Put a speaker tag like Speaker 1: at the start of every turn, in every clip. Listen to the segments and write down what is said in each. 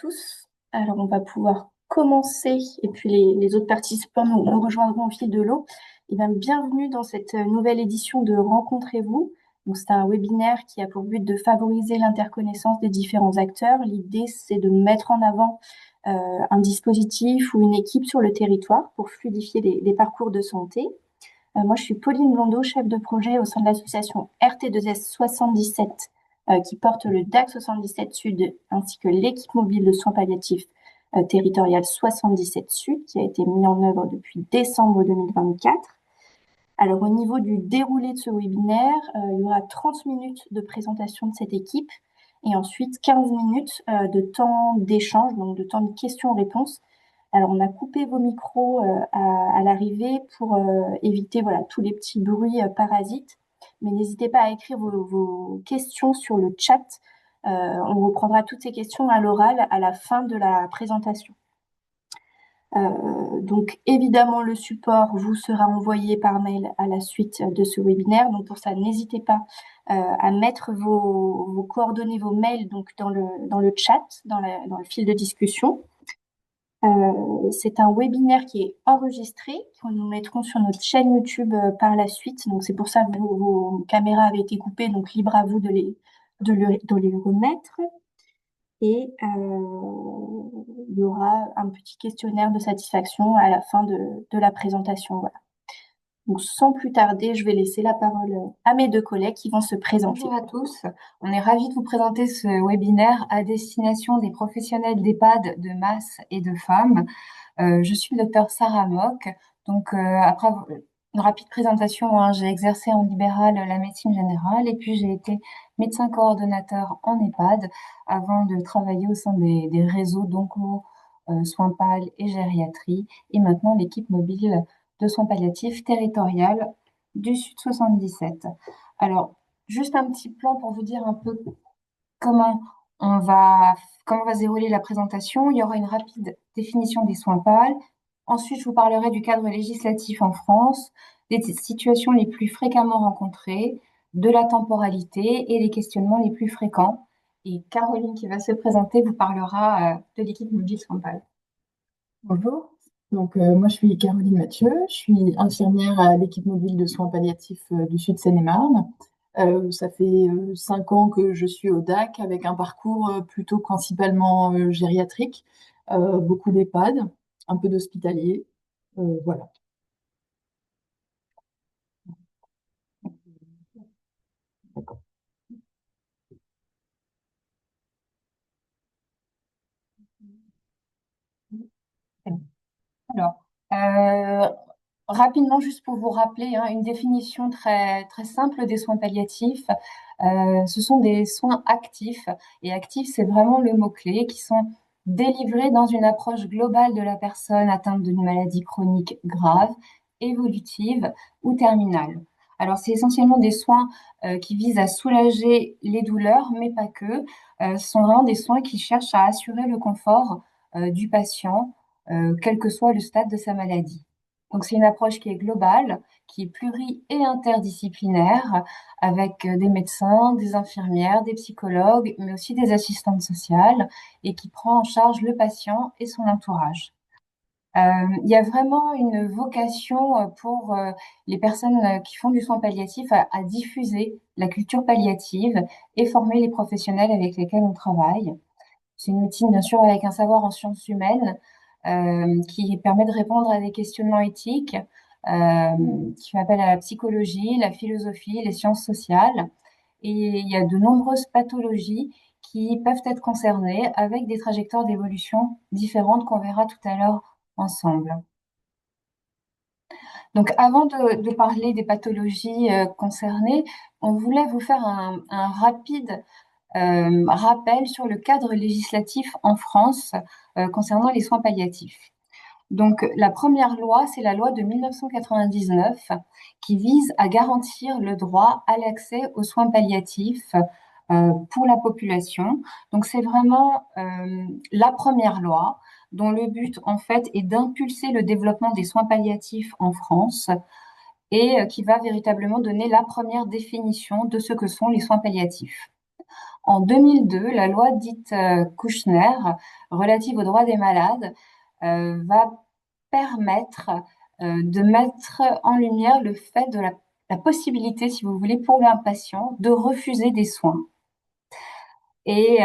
Speaker 1: tous. Alors, on va pouvoir commencer et puis les autres participants nous rejoindront au fil de l'eau. Et bien, bienvenue dans cette nouvelle édition de Rencontrez-vous. Donc, c'est un webinaire qui a pour but de favoriser l'interconnaissance des différents acteurs. L'idée, c'est de mettre en avant un dispositif ou une équipe sur le territoire pour fluidifier les parcours de santé. Moi, je suis Pauline Blondeau, chef de projet au sein de l'association RT2S 77 qui porte le DAC 77 Sud ainsi que l'équipe mobile de soins palliatifs territorial 77 Sud qui a été mis en œuvre depuis décembre 2024. Alors, au niveau du déroulé de ce webinaire, il y aura 30 minutes de présentation de cette équipe et ensuite 15 minutes de temps d'échange, donc de temps de questions-réponses. Alors, on a coupé vos micros à l'arrivée pour éviter voilà, tous les petits bruits parasites. Mais n'hésitez pas à écrire vos questions sur le chat. On reprendra toutes ces questions à l'oral à la fin de la présentation. Donc, évidemment, le support vous sera envoyé par mail à la suite de ce webinaire. Donc, pour ça, n'hésitez pas à mettre vos coordonnées, vos mails donc, dans le chat, dans le fil de discussion. C'est un webinaire qui est enregistré, que nous mettrons sur notre chaîne YouTube par la suite. Donc, c'est pour ça que vos caméras avaient été coupées, donc libre à vous de les remettre. Et il y aura un petit questionnaire de satisfaction à la fin de la présentation. Voilà. Donc, sans plus tarder, je vais laisser la parole à mes deux collègues qui vont se présenter.
Speaker 2: Bonjour à tous, on est ravis de vous présenter ce webinaire à destination des professionnels d'EHPAD de masse et de femmes. Je suis le docteur Sarah Mock. Donc, après une rapide présentation, j'ai exercé en libéral la médecine générale et puis j'ai été médecin coordonnateur en EHPAD avant de travailler au sein des réseaux d'onco, soins pal et gériatrie et maintenant l'équipe mobile de soins palliatifs territorial du Sud 77. Alors, juste un petit plan pour vous dire un peu comment on va, comment va se dérouler la présentation. Il y aura une rapide définition des soins PAL. Ensuite, je vous parlerai du cadre législatif en France, des situations les plus fréquemment rencontrées, de la temporalité et les questionnements les plus fréquents. Et Caroline, qui va se présenter, vous parlera de l'équipe mobile soins PAL.
Speaker 3: Bonjour, moi je suis Caroline Mathieu, je suis infirmière à l'équipe mobile de soins palliatifs du Sud Seine-et-Marne. Ça fait 5 ans que je suis au DAC avec un parcours plutôt principalement gériatrique, beaucoup d'EHPAD, un peu d'hospitalier, voilà.
Speaker 2: Alors, rapidement, juste pour vous rappeler, une définition très, très simple des soins palliatifs. Ce sont des soins actifs. Et actifs, c'est vraiment le mot-clé, qui sont délivrés dans une approche globale de la personne atteinte d'une maladie chronique grave, évolutive ou terminale. Alors, c'est essentiellement des soins qui visent à soulager les douleurs, mais pas que. Ce sont vraiment des soins qui cherchent à assurer le confort du patient, quel que soit le stade de sa maladie. Donc, c'est une approche qui est globale, qui est pluri- et interdisciplinaire, avec des médecins, des infirmières, des psychologues, mais aussi des assistantes sociales, et qui prend en charge le patient et son entourage. Il y a vraiment une vocation pour les personnes qui font du soin palliatif à diffuser la culture palliative et former les professionnels avec lesquels on travaille. C'est une médecine, bien sûr, avec un savoir en sciences humaines qui permet de répondre à des questionnements éthiques, qui fait appel à la psychologie, la philosophie, les sciences sociales. Et il y a de nombreuses pathologies qui peuvent être concernées avec des trajectoires d'évolution différentes qu'on verra tout à l'heure ensemble. Donc, avant de parler des pathologies concernées, on voulait vous faire un rapide rappel sur le cadre législatif en France concernant les soins palliatifs. Donc, la première loi, c'est la loi de 1999 qui vise à garantir le droit à l'accès aux soins palliatifs pour la population. Donc, c'est vraiment la première loi dont le but, en fait, est d'impulser le développement des soins palliatifs en France et qui va véritablement donner la première définition de ce que sont les soins palliatifs. En 2002, la loi dite Kouchner, relative aux droits des malades, va permettre de mettre en lumière le fait de la possibilité, si vous voulez, pour un patient de refuser des soins. Et,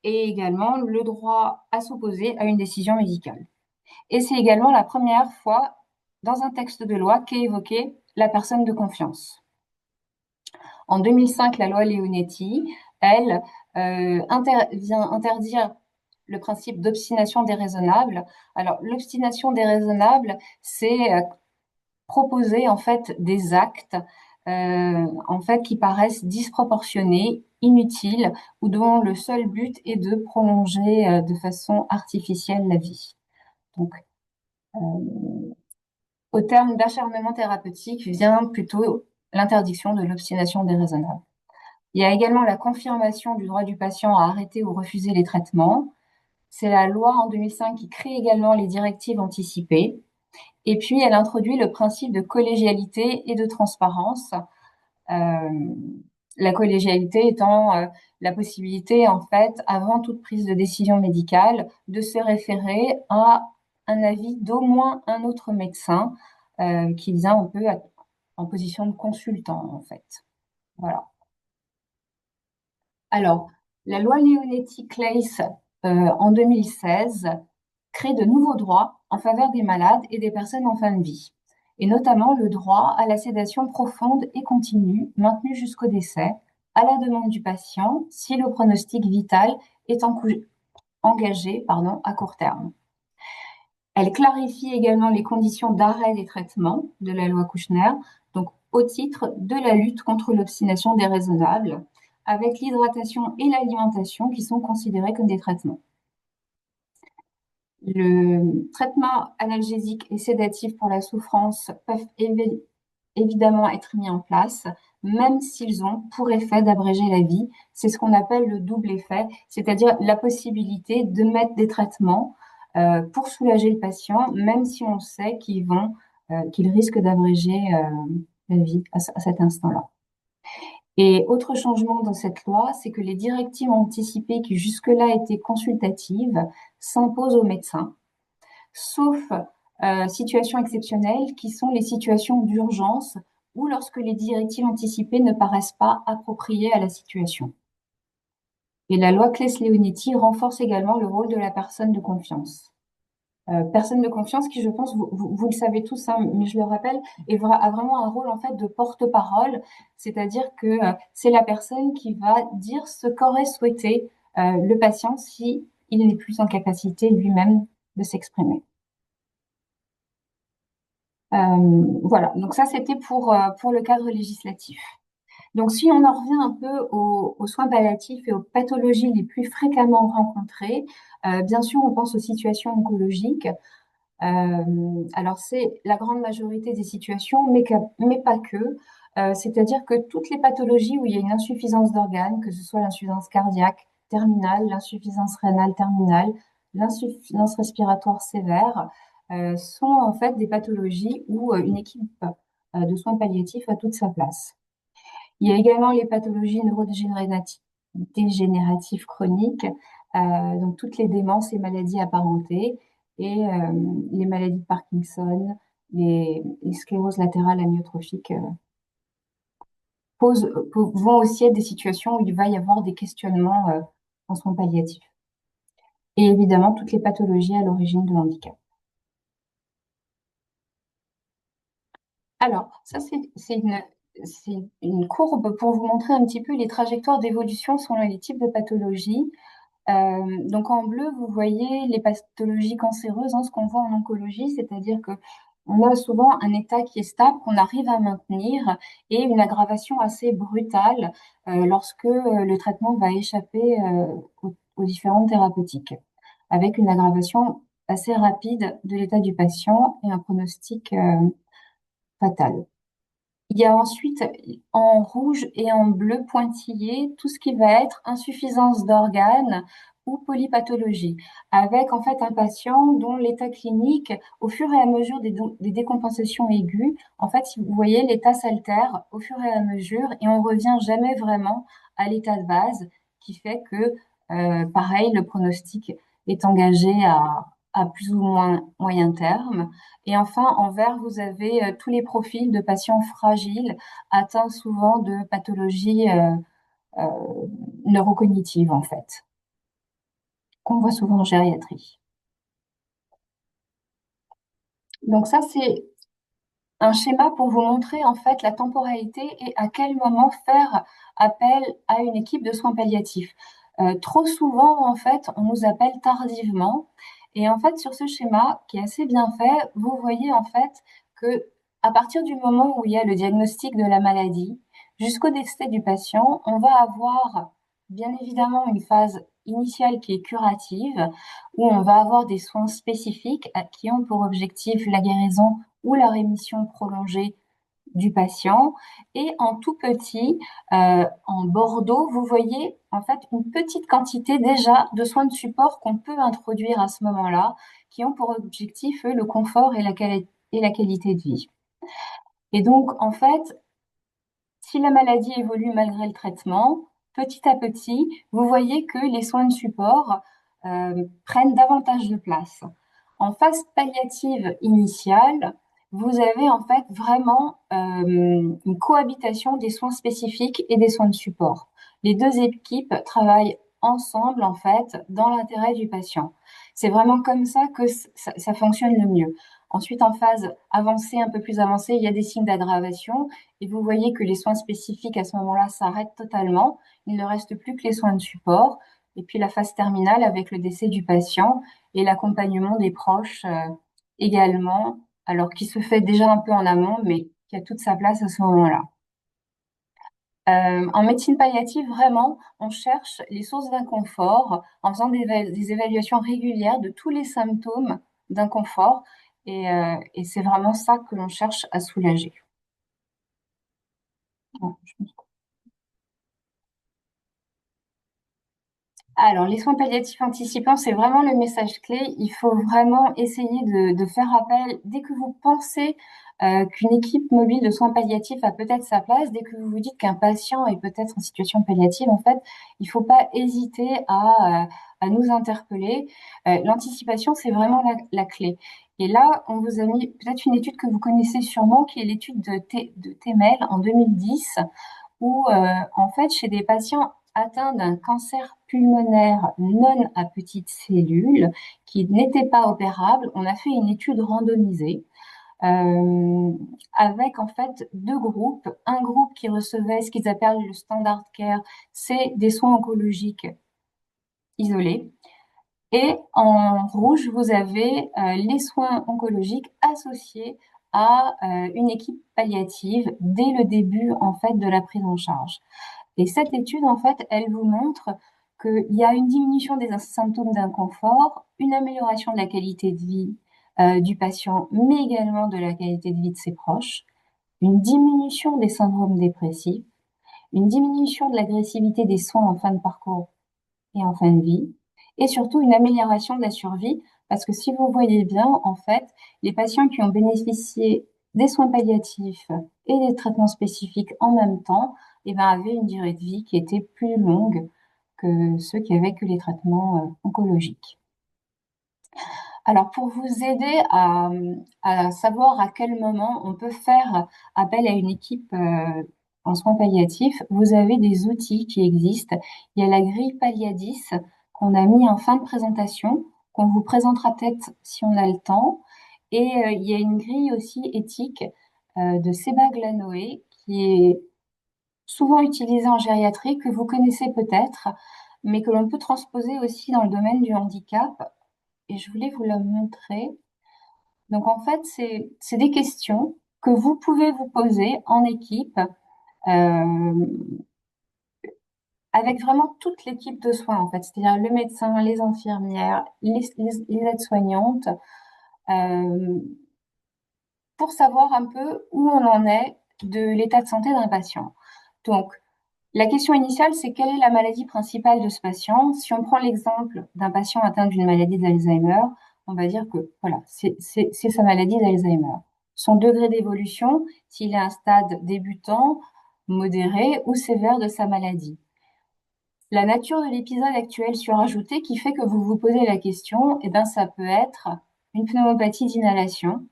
Speaker 2: et également le droit à s'opposer à une décision médicale. Et c'est également la première fois dans un texte de loi qu'est évoquée la personne de confiance. En 2005, la loi Leonetti, elle, vient interdire le principe d'obstination déraisonnable. Alors, l'obstination déraisonnable, c'est proposer en fait des actes en fait qui paraissent disproportionnés, inutiles ou dont le seul but est de prolonger de façon artificielle la vie. Donc, au terme d'acharnement thérapeutique vient plutôt l'interdiction de l'obstination déraisonnable. Il y a également la confirmation du droit du patient à arrêter ou refuser les traitements. C'est la loi en 2005 qui crée également les directives anticipées. Et puis, elle introduit le principe de collégialité et de transparence. La collégialité étant la possibilité, en fait, avant toute prise de décision médicale, de se référer à un avis d'au moins un autre médecin qui vient un peu en position de consultant, en fait. Voilà. Alors, la loi Leonetti-Claeys en 2016 crée de nouveaux droits en faveur des malades et des personnes en fin de vie, et notamment le droit à la sédation profonde et continue maintenue jusqu'au décès, à la demande du patient, si le pronostic vital est engagé à court terme. Elle clarifie également les conditions d'arrêt des traitements de la loi Kouchner, donc au titre de la lutte contre l'obstination déraisonnable, avec l'hydratation et l'alimentation qui sont considérés comme des traitements. Le traitement analgésique et sédatif pour la souffrance peuvent évidemment être mis en place, même s'ils ont pour effet d'abréger la vie. C'est ce qu'on appelle le double effet, c'est-à-dire la possibilité de mettre des traitements pour soulager le patient, même si on sait qu'ils risquent d'abréger la vie à cet instant-là. Et autre changement dans cette loi, c'est que les directives anticipées qui jusque-là étaient consultatives s'imposent aux médecins, sauf situations exceptionnelles qui sont les situations d'urgence ou lorsque les directives anticipées ne paraissent pas appropriées à la situation. Et la loi Claes-Leonetti renforce également le rôle de la personne de confiance. Personne de confiance qui, je pense, vous le savez tous, hein, mais je le rappelle, a vraiment un rôle en fait de porte-parole, c'est-à-dire que c'est la personne qui va dire ce qu'aurait souhaité le patient si il n'est plus en capacité lui-même de s'exprimer. Voilà, donc ça c'était pour le cadre législatif. Donc si on en revient un peu aux soins palliatifs et aux pathologies les plus fréquemment rencontrées, bien sûr on pense aux situations oncologiques. Alors c'est la grande majorité des situations, mais pas que. C'est-à-dire que toutes les pathologies où il y a une insuffisance d'organes, que ce soit l'insuffisance cardiaque terminale, l'insuffisance rénale terminale, l'insuffisance respiratoire sévère, sont en fait des pathologies où une équipe de soins palliatifs a toute sa place. Il y a également les pathologies neurodégénératives chroniques, donc toutes les démences et maladies apparentées, et les maladies de Parkinson, les scléroses latérales amyotrophiques vont aussi être des situations où il va y avoir des questionnements en soins palliatifs. Et évidemment, toutes les pathologies à l'origine de handicap. Alors, ça, c'est une courbe pour vous montrer un petit peu les trajectoires d'évolution selon les types de pathologies. Donc en bleu, vous voyez les pathologies cancéreuses, hein, ce qu'on voit en oncologie, c'est-à-dire que on a souvent un état qui est stable, qu'on arrive à maintenir, et une aggravation assez brutale lorsque le traitement va échapper aux différentes thérapeutiques, avec une aggravation assez rapide de l'état du patient et un pronostic fatal. Il y a ensuite en rouge et en bleu pointillé tout ce qui va être insuffisance d'organes ou polypathologie, avec en fait un patient dont l'état clinique, au fur et à mesure des décompensations aiguës, en fait, si vous voyez, l'état s'altère au fur et à mesure et on revient jamais vraiment à l'état de base, qui fait que, pareil, le pronostic est engagé à plus ou moins moyen terme. Et enfin, en vert, vous avez tous les profils de patients fragiles, atteints souvent de pathologies euh, neurocognitives, en fait, qu'on voit souvent en gériatrie. Donc ça, c'est un schéma pour vous montrer en fait la temporalité et à quel moment faire appel à une équipe de soins palliatifs. Trop souvent, en fait, on nous appelle tardivement. Et en fait, sur ce schéma, qui est assez bien fait, vous voyez en fait que à partir du moment où il y a le diagnostic de la maladie, jusqu'au décès du patient, on va avoir bien évidemment une phase initiale qui est curative, où on va avoir des soins spécifiques qui ont pour objectif la guérison ou la rémission prolongée du patient. Et en tout petit, en bordeaux, vous voyez en fait une petite quantité déjà de soins de support qu'on peut introduire à ce moment-là, qui ont pour objectif le confort et la qualité de vie. Et donc, en fait, si la maladie évolue malgré le traitement, petit à petit, vous voyez que les soins de support prennent davantage de place. En phase palliative initiale, vous avez en fait vraiment une cohabitation des soins spécifiques et des soins de support. Les deux équipes travaillent ensemble en fait dans l'intérêt du patient. C'est vraiment comme ça que ça fonctionne le mieux. Ensuite, en phase avancée, un peu plus avancée, il y a des signes d'aggravation et vous voyez que les soins spécifiques à ce moment-là s'arrêtent totalement. Il ne reste plus que les soins de support. Et puis la phase terminale avec le décès du patient et l'accompagnement des proches également, alors qui se fait déjà un peu en amont, mais qui a toute sa place à ce moment-là. En médecine palliative, vraiment, on cherche les sources d'inconfort en faisant des évaluations régulières de tous les symptômes d'inconfort et c'est vraiment ça que l'on cherche à soulager. Bon, alors, les soins palliatifs anticipants, c'est vraiment le message clé. Il faut vraiment essayer de faire appel dès que vous pensez qu'une équipe mobile de soins palliatifs a peut-être sa place, dès que vous vous dites qu'un patient est peut-être en situation palliative, en fait, il ne faut pas hésiter à nous interpeller. L'anticipation, c'est vraiment la clé. Et là, on vous a mis peut-être une étude que vous connaissez sûrement, qui est l'étude de Temel en 2010, où en fait, chez des patients atteints d'un cancer pulmonaire non à petites cellules qui n'était pas opérable, on a fait une étude randomisée avec en fait deux groupes. Un groupe qui recevait ce qu'ils appellent le standard care, c'est des soins oncologiques isolés. Et en rouge, vous avez les soins oncologiques associés à une équipe palliative dès le début en fait de la prise en charge. Et cette étude, en fait, elle vous montre qu'il y a une diminution des symptômes d'inconfort, une amélioration de la qualité de vie du patient, mais également de la qualité de vie de ses proches, une diminution des syndromes dépressifs, une diminution de l'agressivité des soins en fin de parcours et en fin de vie, et surtout une amélioration de la survie, parce que si vous voyez bien, en fait, les patients qui ont bénéficié des soins palliatifs et des traitements spécifiques en même temps, eh ben, avaient une durée de vie qui était plus longue que ceux qui avaient que les traitements oncologiques. Alors, pour vous aider à savoir à quel moment on peut faire appel à une équipe en soins palliatifs, vous avez des outils qui existent. Il y a la grille Palliadis qu'on a mis en fin de présentation, qu'on vous présentera peut-être si on a le temps. Et il y a une grille aussi éthique de Seba Glanoé qui est souvent utilisée en gériatrie, que vous connaissez peut-être, mais que l'on peut transposer aussi dans le domaine du handicap et je voulais vous la montrer. Donc en fait, c'est des questions que vous pouvez vous poser en équipe euh, avec vraiment toute l'équipe de soins en fait, c'est-à-dire le médecin, les infirmières, les aides-soignantes, euh, pour savoir un peu où on en est de l'état de santé d'un patient. Donc La question initiale, c'est quelle est la maladie principale de ce patient? Si on prend l'exemple d'un patient atteint d'une maladie d'Alzheimer, on va dire que voilà, c'est sa maladie d'Alzheimer. Son degré d'évolution, s'il est à un stade débutant, modéré ou sévère de sa maladie. La nature de l'épisode actuel surajouté qui fait que vous vous posez la question, eh ben, ça peut être une pneumopathie d'inhalation.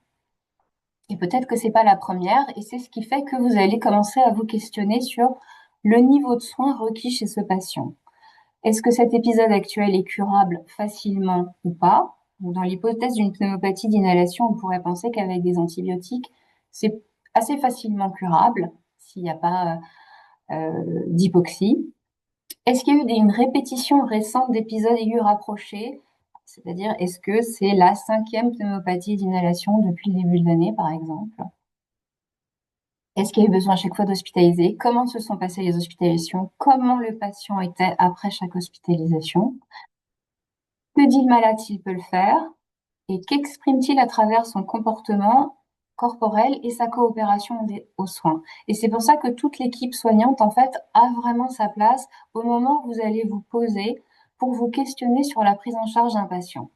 Speaker 2: Et peut-être que c'est pas la première, et c'est ce qui fait que vous allez commencer à vous questionner sur le niveau de soins requis chez ce patient. Est-ce que cet épisode actuel est curable facilement ou pas? Dans l'hypothèse d'une pneumopathie d'inhalation, on pourrait penser qu'avec des antibiotiques, c'est assez facilement curable s'il n'y a pas d'hypoxie. Est-ce qu'il y a eu une répétition récente d'épisodes aigus rapprochés? C'est-à-dire, est-ce que c'est la 5e pneumopathie d'inhalation depuis le début de l'année, par exemple? Est-ce qu'il y a eu besoin à chaque fois d'hospitaliser? Comment se sont passées les hospitalisations? Comment le patient était après chaque hospitalisation? Que dit le malade s'il peut le faire? Et qu'exprime-t-il à travers son comportement corporel et sa coopération aux soins? Et c'est pour ça que toute l'équipe soignante, en fait, a vraiment sa place au moment où vous allez vous poser pour vous questionner sur la prise en charge d'un patient.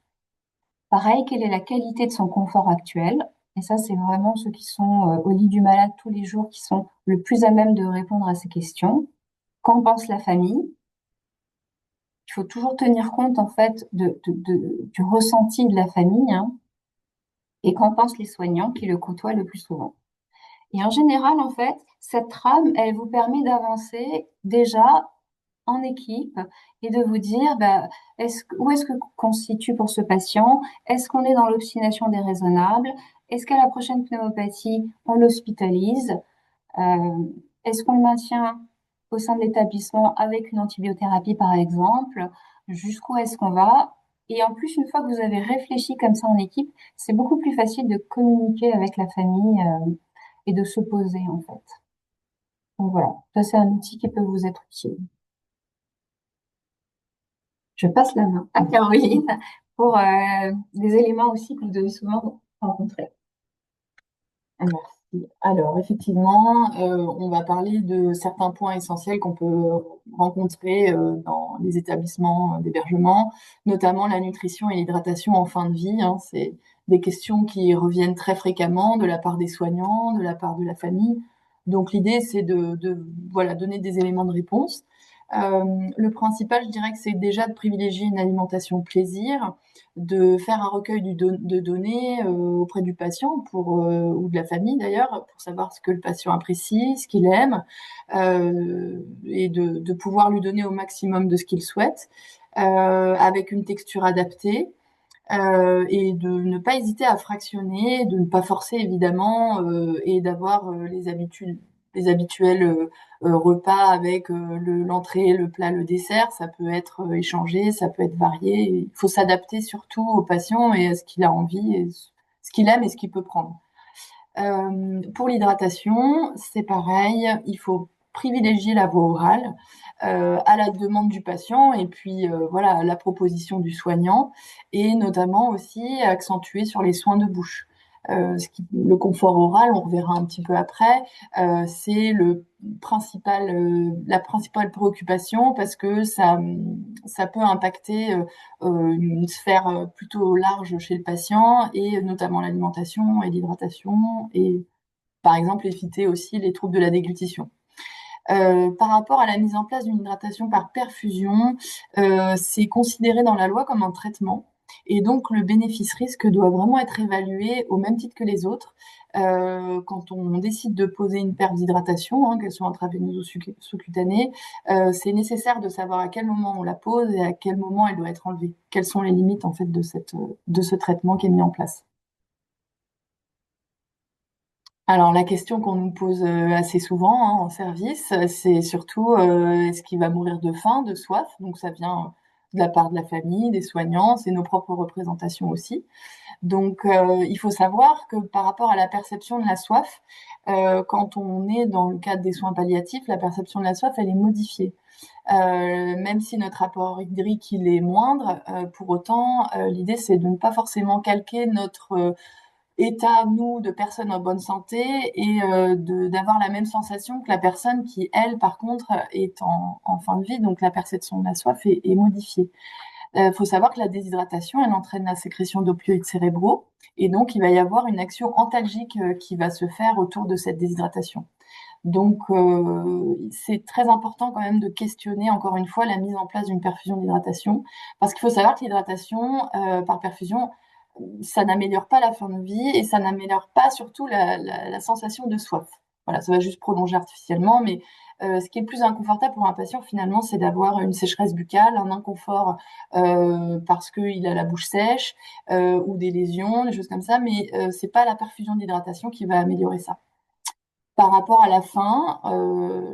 Speaker 2: Pareil, quelle est la qualité de son confort actuel? Et ça, c'est vraiment ceux qui sont au lit du malade tous les jours qui sont le plus à même de répondre à ces questions. Qu'en pense la famille? Il faut toujours tenir compte, en fait, du ressenti de la famille, hein, et qu'en pensent les soignants qui le côtoient le plus souvent. Et en général, en fait, cette trame, elle vous permet d'avancer déjà en équipe et de vous dire, bah, où est-ce qu'on se situe pour ce patient? Est-ce qu'on est dans l'obstination déraisonnable? Est-ce qu'à la prochaine pneumopathie, on l'hospitalise? Euh, Est-ce qu'on le maintient au sein de l'établissement avec une antibiothérapie, par exemple? Jusqu'où est-ce qu'on va? Et en plus, une fois que vous avez réfléchi comme ça en équipe, c'est beaucoup plus facile de communiquer avec la famille, et de se poser, en fait. Donc voilà, ça c'est un outil qui peut vous être utile. Je passe la main à Caroline pour des éléments aussi que vous devez souvent rencontrer.
Speaker 3: Merci. Alors, effectivement, on va parler de certains points essentiels qu'on peut rencontrer dans les établissements d'hébergement, notamment la nutrition et l'hydratation en fin de vie, hein. C'est des questions qui reviennent très fréquemment de la part des soignants, de la part de la famille. Donc, l'idée, c'est voilà, donner des éléments de réponse. Le principal, je dirais que c'est déjà de privilégier une alimentation plaisir, de faire un recueil de données auprès du patient ou de la famille d'ailleurs, pour savoir ce que le patient apprécie, ce qu'il aime, et de pouvoir lui donner au maximum de ce qu'il souhaite, avec une texture adaptée. Et de ne pas hésiter à fractionner, de ne pas forcer évidemment, et d'avoir les habituels repas avec l'entrée, le plat, le dessert. Ça peut être échangé, ça peut être varié. Il faut s'adapter surtout au patient et à ce qu'il a envie, et ce qu'il aime et ce qu'il peut prendre. Pour l'hydratation, c'est pareil, il faut privilégier la voie orale à la demande du patient et puis voilà, à la proposition du soignant, et notamment aussi accentuer sur les soins de bouche. Le confort oral, on reverra un petit peu après, c'est la principale préoccupation parce que ça peut impacter une sphère plutôt large chez le patient, et notamment l'alimentation et l'hydratation, et par exemple éviter aussi les troubles de la déglutition. Par rapport à la mise en place d'une hydratation par perfusion, c'est considéré dans la loi comme un traitement. Et donc, le bénéfice-risque doit vraiment être évalué au même titre que les autres. Quand on décide de poser une perf d'hydratation, hein, qu'elle soit intraveineuse ou sous-cutanée, c'est nécessaire de savoir à quel moment on la pose et à quel moment elle doit être enlevée. Quelles sont les limites en fait de ce traitement qui est mis en place. Alors, la question qu'on nous pose assez souvent, hein, en service, c'est surtout est-ce qu'il va mourir de faim, de soif? Donc, ça vient de la part de la famille, des soignants, c'est nos propres représentations aussi. Donc, il faut savoir que par rapport à la perception de la soif, quand on est dans le cadre des soins palliatifs, la perception de la soif, elle est modifiée. Même si notre apport hydrique il est moindre, pour autant, l'idée c'est de ne pas forcément calquer état, nous, de personnes en bonne santé et d'avoir la même sensation que la personne qui, elle, par contre, est en fin de vie, donc la perception de la soif est modifiée. Faut savoir que la déshydratation, elle entraîne la sécrétion d'opioïdes cérébraux et donc il va y avoir une action antalgique qui va se faire autour de cette déshydratation. Donc, c'est très important quand même de questionner encore une fois la mise en place d'une perfusion d'hydratation, parce qu'il faut savoir que l'hydratation par perfusion, ça n'améliore pas la fin de vie et ça n'améliore pas surtout la sensation de soif. Voilà, ça va juste prolonger artificiellement, mais ce qui est le plus inconfortable pour un patient finalement, c'est d'avoir une sécheresse buccale, un inconfort parce qu'il a la bouche sèche ou des lésions, des choses comme ça, mais c'est pas la perfusion d'hydratation qui va améliorer ça. Par rapport à la faim,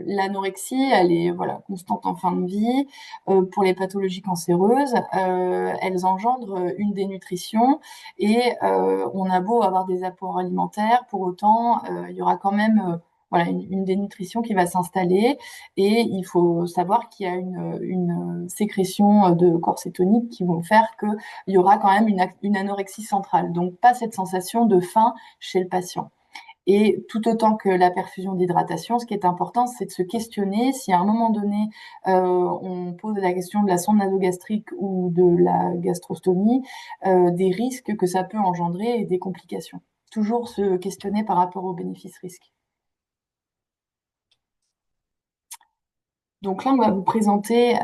Speaker 3: l'anorexie, elle est voilà constante en fin de vie. Pour les pathologies cancéreuses, elles engendrent une dénutrition et on a beau avoir des apports alimentaires, pour autant, il y aura quand même voilà une dénutrition qui va s'installer et il faut savoir qu'il y a une sécrétion de corps cétoniques qui vont faire qu'il y aura quand même une anorexie centrale. Donc pas cette sensation de faim chez le patient. Et tout autant que la perfusion d'hydratation, ce qui est important, c'est de se questionner si à un moment donné, on pose la question de la sonde nasogastrique ou de la gastrostomie, des risques que ça peut engendrer et des complications. Toujours se questionner par rapport aux bénéfices-risques. Donc là, on va vous présenter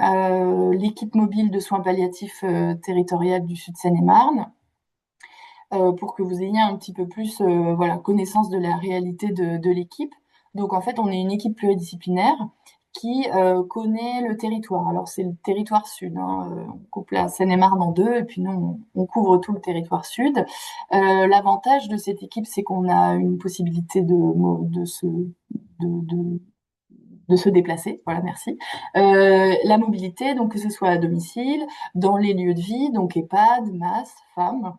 Speaker 3: l'équipe mobile de soins palliatifs territoriale du Sud Seine-et-Marne. Pour que vous ayez un petit peu plus voilà, connaissance de la réalité de l'équipe. Donc en fait, on est une équipe pluridisciplinaire qui connaît le territoire. Alors c'est le territoire sud, hein. On coupe la Seine-et-Marne en deux et puis nous, on couvre tout le territoire sud. L'avantage de cette équipe, c'est qu'on a une possibilité de se déplacer, voilà, merci. La mobilité, donc que ce soit à domicile, dans les lieux de vie, donc EHPAD, MAS, femmes.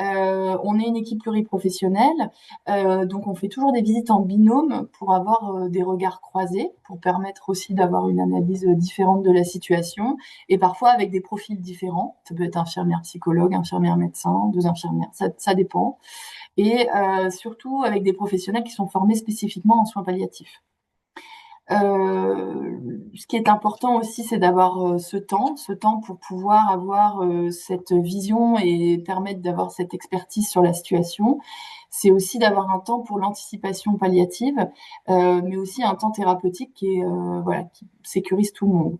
Speaker 3: On est une équipe pluriprofessionnelle, donc on fait toujours des visites en binôme pour avoir des regards croisés, pour permettre aussi d'avoir une analyse différente de la situation, et parfois avec des profils différents. Ça peut être infirmière psychologue, infirmière médecin, deux infirmières, ça dépend. Et surtout avec des professionnels qui sont formés spécifiquement en soins palliatifs. Ce qui est important aussi, c'est d'avoir ce temps pour pouvoir avoir cette vision et permettre d'avoir cette expertise sur la situation. C'est aussi d'avoir un temps pour l'anticipation palliative, mais aussi un temps thérapeutique voilà, qui sécurise tout le monde.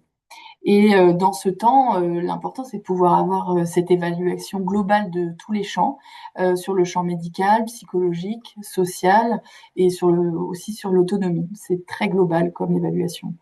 Speaker 3: Et dans ce temps, l'important, c'est de pouvoir avoir cette évaluation globale de tous les champs, sur le champ médical, psychologique, social et aussi sur l'autonomie. C'est très global comme évaluation.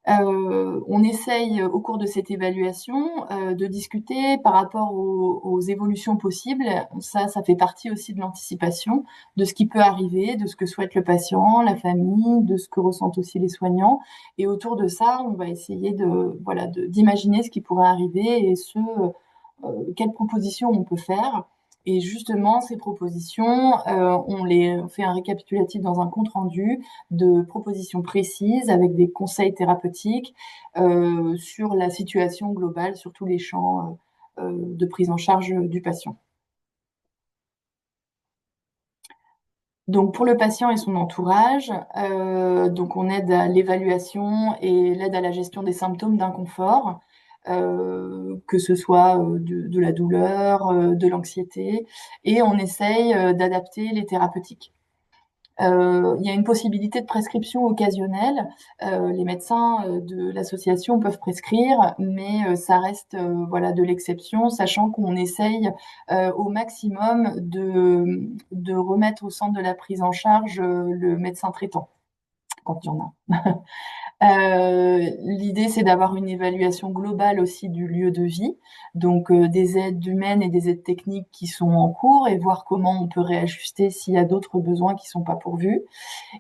Speaker 3: On essaye au cours de cette évaluation de discuter par rapport aux évolutions possibles. Ça fait partie aussi de l'anticipation, de ce qui peut arriver, de ce que souhaite le patient, la famille, de ce que ressentent aussi les soignants. Et autour de ça, on va essayer d'imaginer ce qui pourrait arriver et quelles propositions on peut faire. Et justement, ces propositions, on fait un récapitulatif dans un compte-rendu de propositions précises avec des conseils thérapeutiques sur la situation globale, sur tous les champs de prise en charge du patient. Donc pour le patient et son entourage, donc on aide à l'évaluation et l'aide à la gestion des symptômes d'inconfort, que ce soit de la douleur, de l'anxiété, et on essaye d'adapter les thérapeutiques. Il y a une possibilité de prescription occasionnelle. Les médecins de l'association peuvent prescrire, mais ça reste voilà de l'exception, sachant qu'on essaye au maximum de remettre au centre de la prise en charge le médecin traitant, quand il y en a. L'idée, c'est d'avoir une évaluation globale aussi du lieu de vie, donc des aides humaines et des aides techniques qui sont en cours et voir comment on peut réajuster s'il y a d'autres besoins qui sont pas pourvus,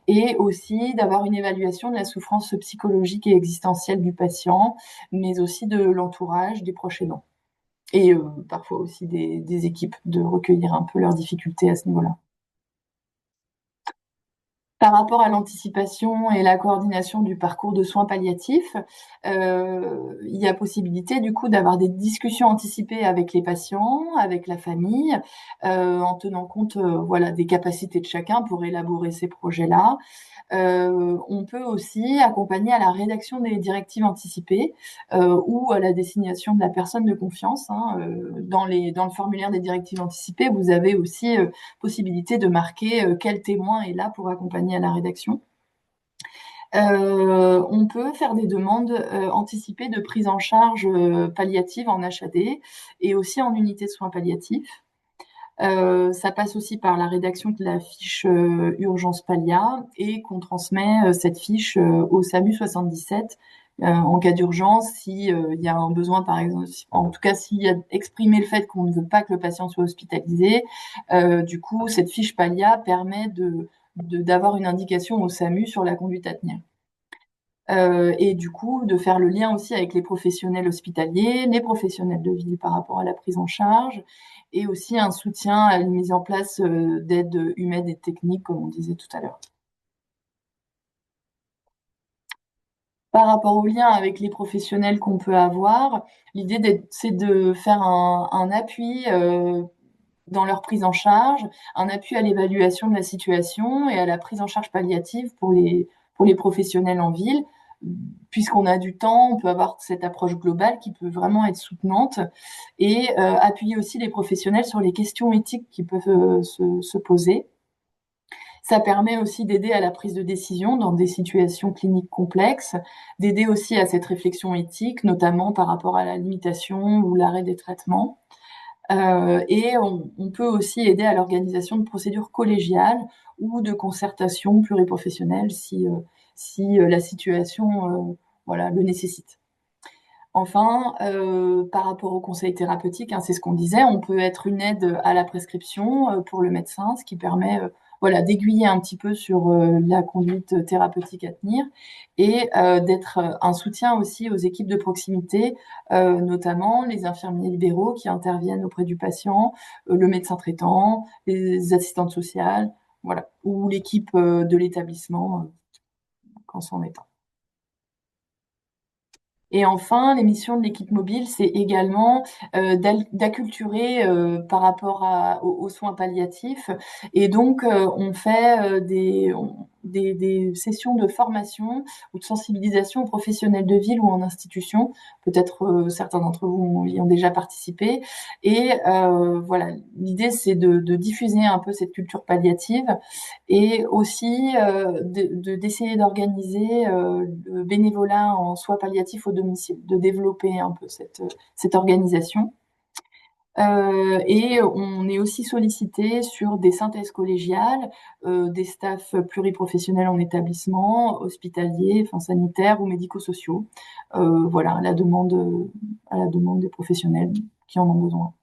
Speaker 3: et aussi d'avoir une évaluation de la souffrance psychologique et existentielle du patient, mais aussi de l'entourage, des proches aidants, et parfois aussi des équipes, de recueillir un peu leurs difficultés à ce niveau-là. Par rapport à l'anticipation et la coordination du parcours de soins palliatifs, il y a possibilité du coup d'avoir des discussions anticipées avec les patients, avec la famille, en tenant compte voilà, des capacités de chacun pour élaborer ces projets-là. On peut aussi accompagner à la rédaction des directives anticipées ou à la désignation de la personne de confiance. Hein. Dans le formulaire des directives anticipées, vous avez aussi possibilité de marquer quel témoin est là pour accompagner à la rédaction. On peut faire des demandes anticipées de prise en charge palliative en HAD et aussi en unité de soins palliatifs. Ça passe aussi par la rédaction de la fiche urgence pallia et qu'on transmet cette fiche au SAMU 77 en cas d'urgence, si il y a un besoin, par exemple, en tout cas s'il y a exprimé le fait qu'on ne veut pas que le patient soit hospitalisé, du coup cette fiche pallia permet d'avoir une indication au SAMU sur la conduite à tenir. Et du coup, de faire le lien aussi avec les professionnels hospitaliers, les professionnels de ville par rapport à la prise en charge, et aussi un soutien à la mise en place d'aides humaines et techniques, comme on disait tout à l'heure. Par rapport au lien avec les professionnels qu'on peut avoir, l'idée c'est de faire un appui dans leur prise en charge, un appui à l'évaluation de la situation et à la prise en charge palliative pour les professionnels en ville. Puisqu'on a du temps, on peut avoir cette approche globale qui peut vraiment être soutenante et appuyer aussi les professionnels sur les questions éthiques qui peuvent se poser. Ça permet aussi d'aider à la prise de décision dans des situations cliniques complexes, d'aider aussi à cette réflexion éthique, notamment par rapport à la limitation ou l'arrêt des traitements. Et on peut aussi aider à l'organisation de procédures collégiales ou de concertation pluriprofessionnelle si la situation voilà, le nécessite. Enfin, par rapport au conseil thérapeutique, hein, c'est ce qu'on disait, on peut être une aide à la prescription pour le médecin, ce qui permet voilà, d'aiguiller un petit peu sur la conduite thérapeutique à tenir et d'être un soutien aussi aux équipes de proximité, notamment les infirmiers libéraux qui interviennent auprès du patient, le médecin traitant, les assistantes sociales, voilà, ou l'équipe de l'établissement quand c'en est un. Et enfin, les missions de l'équipe mobile, c'est également d'acculturer par rapport aux soins palliatifs. Et donc, on fait des sessions de formation ou de sensibilisation aux professionnels de ville ou en institution. Peut-être certains d'entre vous y ont déjà participé. Et voilà, l'idée, c'est de diffuser un peu cette culture palliative et aussi d'essayer d'organiser le bénévolat en soins palliatifs au domicile, de développer un peu cette organisation. Et on est aussi sollicité sur des synthèses collégiales, des staffs pluriprofessionnels en établissement, hospitaliers, enfin sanitaires ou médico-sociaux. Voilà, à la demande des professionnels qui en ont besoin.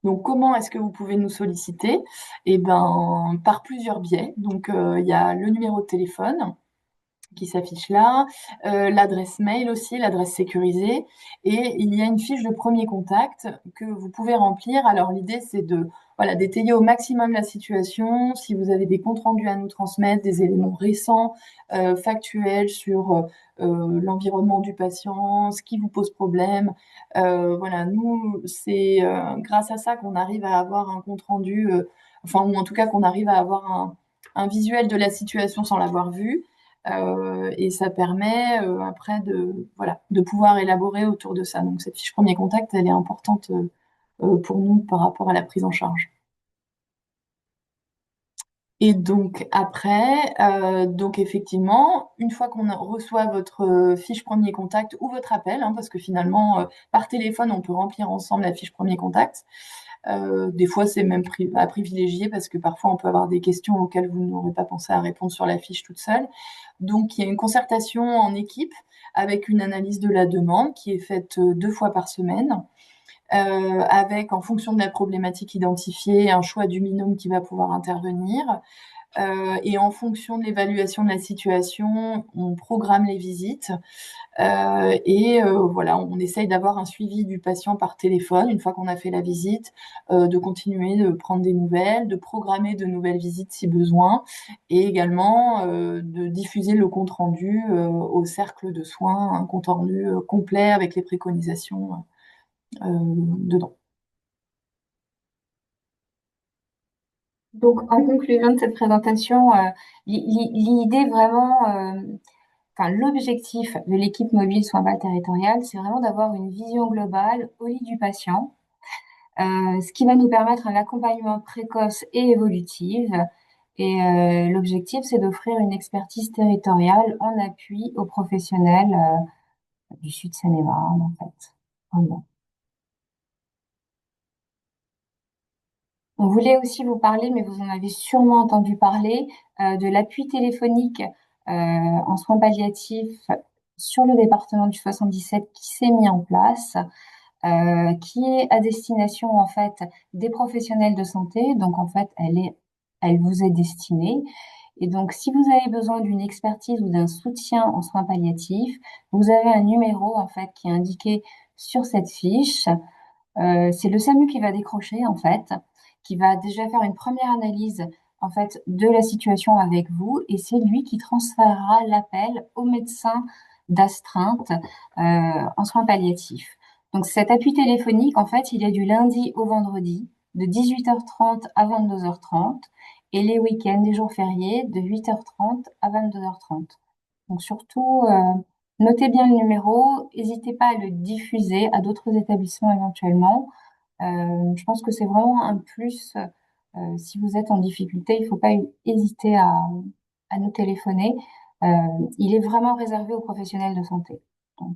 Speaker 3: Donc, comment est-ce que vous pouvez nous solliciter? Eh ben, par plusieurs biais. Donc, il y a le numéro de téléphone qui s'affiche là, l'adresse mail aussi, l'adresse sécurisée, et il y a une fiche de premier contact que vous pouvez remplir. Alors, l'idée, c'est voilà, d'étayer au maximum la situation. Si vous avez des comptes rendus à nous transmettre, des éléments récents, factuels sur l'environnement du patient, ce qui vous pose problème. Voilà, nous, c'est grâce à ça qu'on arrive à avoir un compte rendu, enfin, ou en tout cas qu'on arrive à avoir un visuel de la situation sans l'avoir vu. Et ça permet après de pouvoir élaborer autour de ça. Donc cette fiche premier contact, elle est importante pour nous par rapport à la prise en charge. Et donc après, donc effectivement, une fois qu'on reçoit votre fiche premier contact ou votre appel, hein, parce que finalement, par téléphone, on peut remplir ensemble la fiche premier contact. Des fois, c'est même à privilégier parce que parfois, on peut avoir des questions auxquelles vous n'aurez pas pensé à répondre sur la fiche toute seule. Donc, il y a une concertation en équipe avec une analyse de la demande qui est faite 2 fois par semaine, avec, en fonction de la problématique identifiée, un choix du binôme qui va pouvoir intervenir. Et en fonction de l'évaluation de la situation, on programme les visites. Voilà, on essaye d'avoir un suivi du patient par téléphone une fois qu'on a fait la visite, de continuer de prendre des nouvelles, de programmer de nouvelles visites si besoin, et également de diffuser le compte rendu au cercle de soins, un compte rendu complet avec les préconisations dedans.
Speaker 2: Donc, en conclusion de cette présentation, l'idée vraiment, enfin, l'objectif de l'équipe mobile soins bas territoriale, c'est vraiment d'avoir une vision globale au lit du patient, ce qui va nous permettre un accompagnement précoce et évolutif. Et l'objectif, c'est d'offrir une expertise territoriale en appui aux professionnels du Sud Seine-et-Marne, en fait. Vraiment. On voulait aussi vous parler, mais vous en avez sûrement entendu parler, de l'appui téléphonique en soins palliatifs sur le département du 77 qui s'est mis en place, qui est à destination en fait des professionnels de santé. Donc en fait, elle vous est destinée. Et donc, si vous avez besoin d'une expertise ou d'un soutien en soins palliatifs, vous avez un numéro en fait qui est indiqué sur cette fiche. C'est le SAMU qui va décrocher en fait, qui va déjà faire une première analyse en fait de la situation avec vous, et c'est lui qui transférera l'appel au médecin d'astreinte en soins palliatifs. Donc cet appui téléphonique en fait, il est du lundi au vendredi de 18h30 à 22h30 et les week-ends, les jours fériés de 8h30 à 22h30. Donc surtout, notez bien le numéro, n'hésitez pas à le diffuser à d'autres établissements éventuellement. Je pense que c'est vraiment un plus. Si vous êtes en difficulté, il ne faut pas hésiter à nous téléphoner. Euh, il est vraiment réservé aux professionnels de santé. Donc,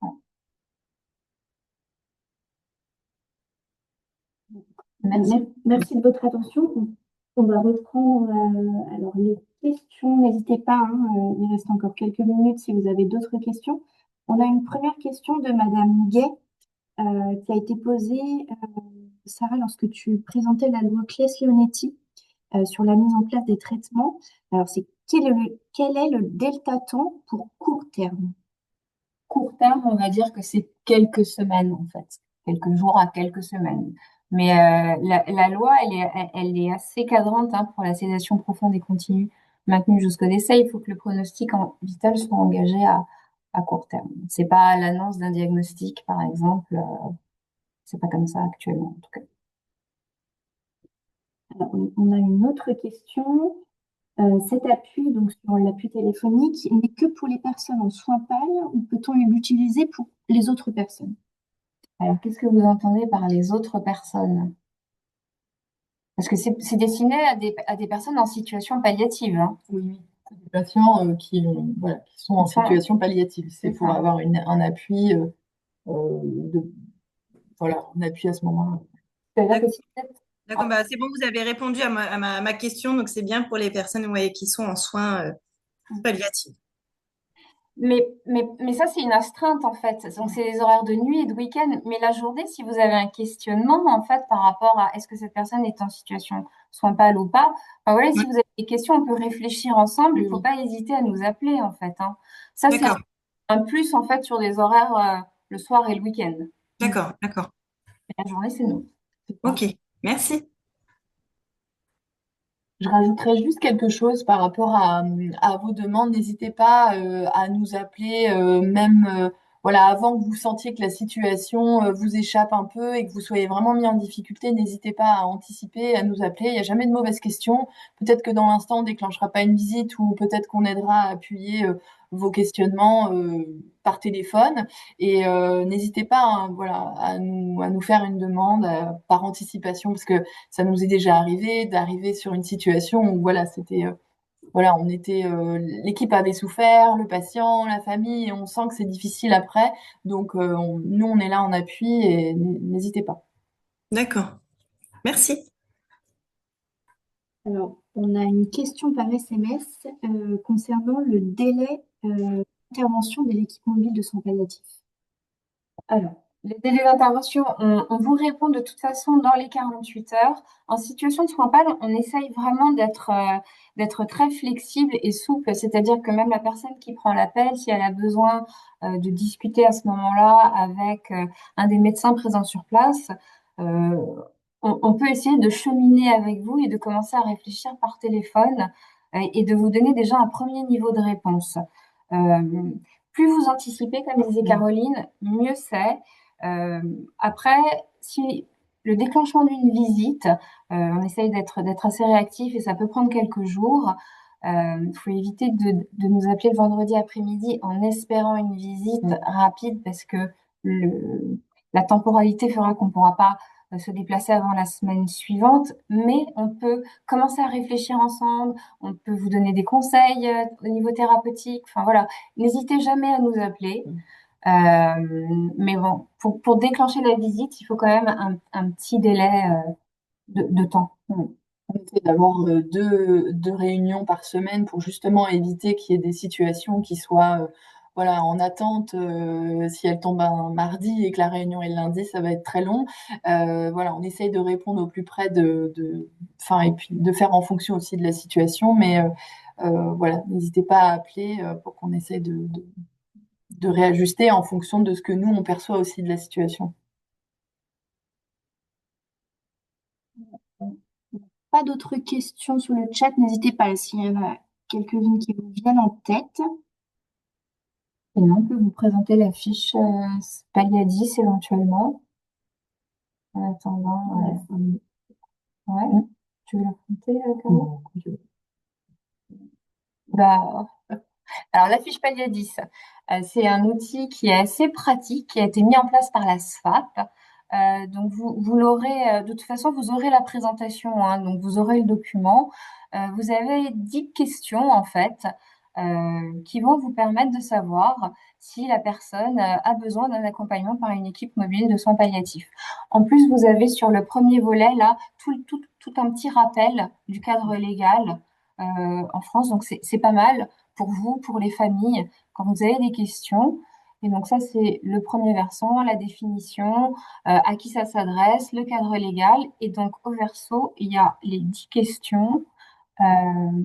Speaker 2: voilà. Merci.
Speaker 1: Merci de votre attention. On va reprendre alors les questions. N'hésitez pas, hein, il reste encore quelques minutes si vous avez d'autres questions. On a une première question de Madame Gay qui a été posée, Sarah, lorsque tu présentais la loi Claes-Leonetti sur la mise en place des traitements. Alors, c'est quel est le delta temps pour court terme?
Speaker 2: Court terme, on va dire que c'est quelques semaines en fait, quelques jours à quelques semaines. Mais la loi, elle est assez cadrante hein, pour la sédation profonde et continue maintenue jusqu'au décès. Il faut que le pronostic vital soit engagé à court terme. C'est pas l'annonce d'un diagnostic, par exemple. C'est pas comme ça actuellement, en tout cas.
Speaker 1: Alors, on a une autre question. Cet appui, donc sur l'appui téléphonique, n'est que pour les personnes en soins PAL ou peut-on l'utiliser pour les autres personnes?
Speaker 2: Alors, qu'est-ce que vous entendez par les autres personnes? Parce que c'est destiné à des personnes en situation palliative. Hein.
Speaker 3: Oui, oui. Des patients voilà, qui sont en situation palliative. C'est pour avoir un appui, voilà, un appui à ce moment-là.
Speaker 4: D'accord, bah, c'est bon, vous avez répondu à ma question, donc c'est bien pour les personnes ouais, qui sont en soins palliatifs.
Speaker 2: Mais ça, c'est une astreinte, en fait. Donc, c'est les horaires de nuit et de week-end. Mais la journée, si vous avez un questionnement, en fait, par rapport à est-ce que cette personne est en situation soins pâle ou pas, enfin, voilà, si vous avez des questions, on peut réfléchir ensemble. Il ne faut pas hésiter à nous appeler, en fait. Hein. Ça, c'est un plus, en fait, sur des horaires le soir et le week-end.
Speaker 4: D'accord, d'accord.
Speaker 2: La journée, c'est nous.
Speaker 4: Ok, merci.
Speaker 3: Je rajouterais juste quelque chose par rapport à vos demandes. N'hésitez pas à nous appeler, même voilà, avant que vous sentiez que la situation vous échappe un peu et que vous soyez vraiment mis en difficulté. N'hésitez pas à anticiper, à nous appeler. Il n'y a jamais de mauvaise question. Peut-être que dans l'instant, on déclenchera pas une visite ou peut-être qu'on aidera à appuyer vos questionnements par téléphone. Et n'hésitez pas, hein, voilà, à nous faire une demande par anticipation parce que ça nous est déjà arrivé d'arriver sur une situation où voilà, c'était voilà, on était l'équipe avait souffert, le patient, la famille, et on sent que c'est difficile après. Donc nous on est là en appui et n'hésitez pas.
Speaker 4: D'accord. Merci.
Speaker 1: Alors, on a une question par SMS concernant le délai d'intervention de l'équipe mobile de soins palliatifs. Alors,
Speaker 2: Les délais d'intervention, on vous répond de toute façon dans les 48 heures. En situation de soins PAL, on essaye vraiment d'être très flexible et souple, c'est-à-dire que même la personne qui prend l'appel, si elle a besoin de discuter à ce moment-là avec un des médecins présents sur place, euh, on peut essayer de cheminer avec vous et de commencer à réfléchir par téléphone et de vous donner déjà un premier niveau de réponse. Euh, Plus vous anticipez, comme disait Caroline, mieux c'est. Euh, Après, si le déclenchement d'une visite, on essaye d'être assez réactif et ça peut prendre quelques jours. Il faut éviter de nous appeler le vendredi après-midi en espérant une visite rapide parce que la temporalité fera qu'on ne pourra pas se déplacer avant la semaine suivante, mais on peut commencer à réfléchir ensemble, on peut vous donner des conseils au niveau thérapeutique. Enfin voilà, n'hésitez jamais à nous appeler. Mais bon, pour déclencher la visite, il faut quand même un petit délai de temps.
Speaker 3: On essaie d'avoir deux réunions par semaine pour justement éviter qu'il y ait des situations qui soient voilà, en attente. Si elle tombe un mardi et que la réunion est le lundi, ça va être très long. Voilà, on essaye de répondre au plus près enfin, et puis de faire en fonction aussi de la situation. Mais voilà, n'hésitez pas à appeler pour qu'on essaye de réajuster en fonction de ce que nous, on perçoit aussi de la situation.
Speaker 1: Pas d'autres questions sur le chat, n'hésitez pas s'il y en a quelques-unes qui vous viennent en tête.
Speaker 2: Sinon, on peut vous présenter la fiche Paliadis éventuellement. En attendant, ouais. Tu veux la présenter, Caro? Bah, alors, la fiche Paliadis, c'est un outil qui est assez pratique, qui a été mis en place par la SFAP. Donc, vous l'aurez, de toute façon, vous aurez la présentation, hein, donc vous aurez le document. Vous avez 10 questions, en fait, qui vont vous permettre de savoir si la personne a besoin d'un accompagnement par une équipe mobile de soins palliatifs. En plus, vous avez sur le premier volet, là, tout un petit rappel du cadre légal en France, donc c'est pas mal pour vous, pour les familles, quand vous avez des questions. Et donc ça, c'est le premier versant, la définition, à qui ça s'adresse, le cadre légal. Et donc au verso, il y a les 10 questions. Euh,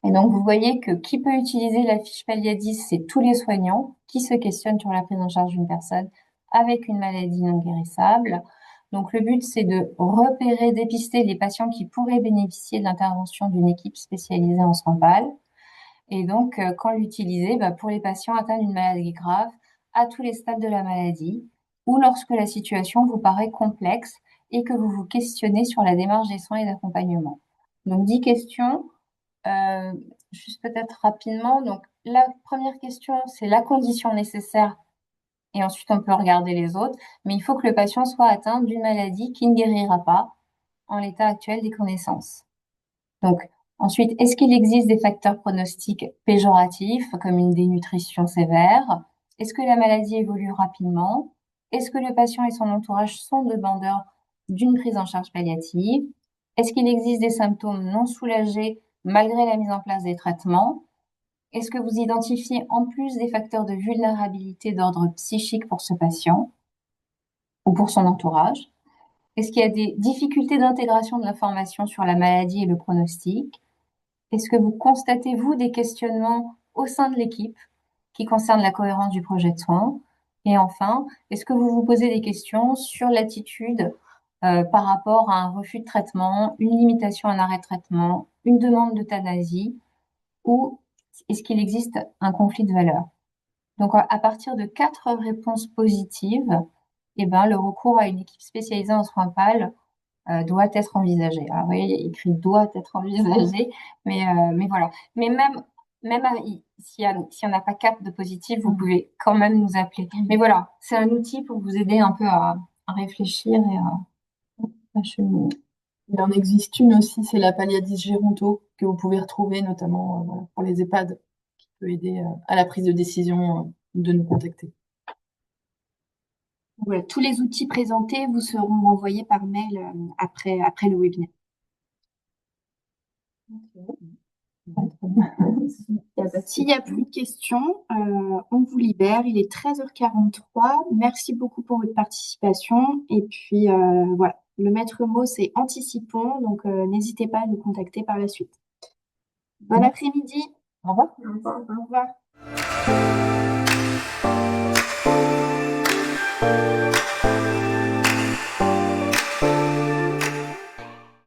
Speaker 2: et donc vous voyez que qui peut utiliser la fiche Paliadis, c'est tous les soignants qui se questionnent sur la prise en charge d'une personne avec une maladie non guérissable. Donc le but, c'est de repérer, dépister les patients qui pourraient bénéficier de l'intervention d'une équipe spécialisée en soins PAL. Et donc, quand l'utiliser, bah, pour les patients atteints d'une maladie grave, à tous les stades de la maladie, ou lorsque la situation vous paraît complexe et que vous vous questionnez sur la démarche des soins et d'accompagnement. Donc, 10 questions, euh, juste peut-être rapidement. Donc, la première question, c'est la condition nécessaire, et ensuite on peut regarder les autres, mais il faut que le patient soit atteint d'une maladie qui ne guérira pas en l'état actuel des connaissances. Donc, ensuite, est-ce qu'il existe des facteurs pronostiques péjoratifs, comme une dénutrition sévère? Est-ce que la maladie évolue rapidement? Est-ce que le patient et son entourage sont demandeurs d'une prise en charge palliative? Est-ce qu'il existe des symptômes non soulagés malgré la mise en place des traitements? Est-ce que vous identifiez en plus des facteurs de vulnérabilité d'ordre psychique pour ce patient ou pour son entourage? Est-ce qu'il y a des difficultés d'intégration de l'information sur la maladie et le pronostic? Est-ce que vous constatez, vous, des questionnements au sein de l'équipe qui concernent la cohérence du projet de soins? Et enfin, est-ce que vous vous posez des questions sur l'attitude par rapport à un refus de traitement, une limitation à un arrêt de traitement, une demande d'euthanasie, ou est-ce qu'il existe un conflit de valeurs? Donc, à partir de 4 réponses positives, eh ben, le recours à une équipe spécialisée en soins PAL doit être envisagé. Alors, vous voyez, il y a écrit doit être envisagé, mais voilà. Mais s'il n'y en a pas 4 de positifs, vous pouvez quand même nous appeler. Mais voilà, c'est un outil pour vous aider un peu à réfléchir et à cheminer.
Speaker 3: Il en existe une aussi, c'est la Paliadis Géronto, que vous pouvez retrouver notamment voilà, pour les EHPAD, qui peut aider à la prise de décision de nous contacter.
Speaker 1: Voilà, tous les outils présentés vous seront renvoyés par mail après le webinaire. S'il n'y a plus de questions, on vous libère. Il est 13h43. Merci beaucoup pour votre participation. Et puis, voilà, le maître mot, c'est anticipons. Donc, n'hésitez pas à nous contacter par la suite. Bon après-midi.
Speaker 3: Au revoir.
Speaker 1: Au revoir.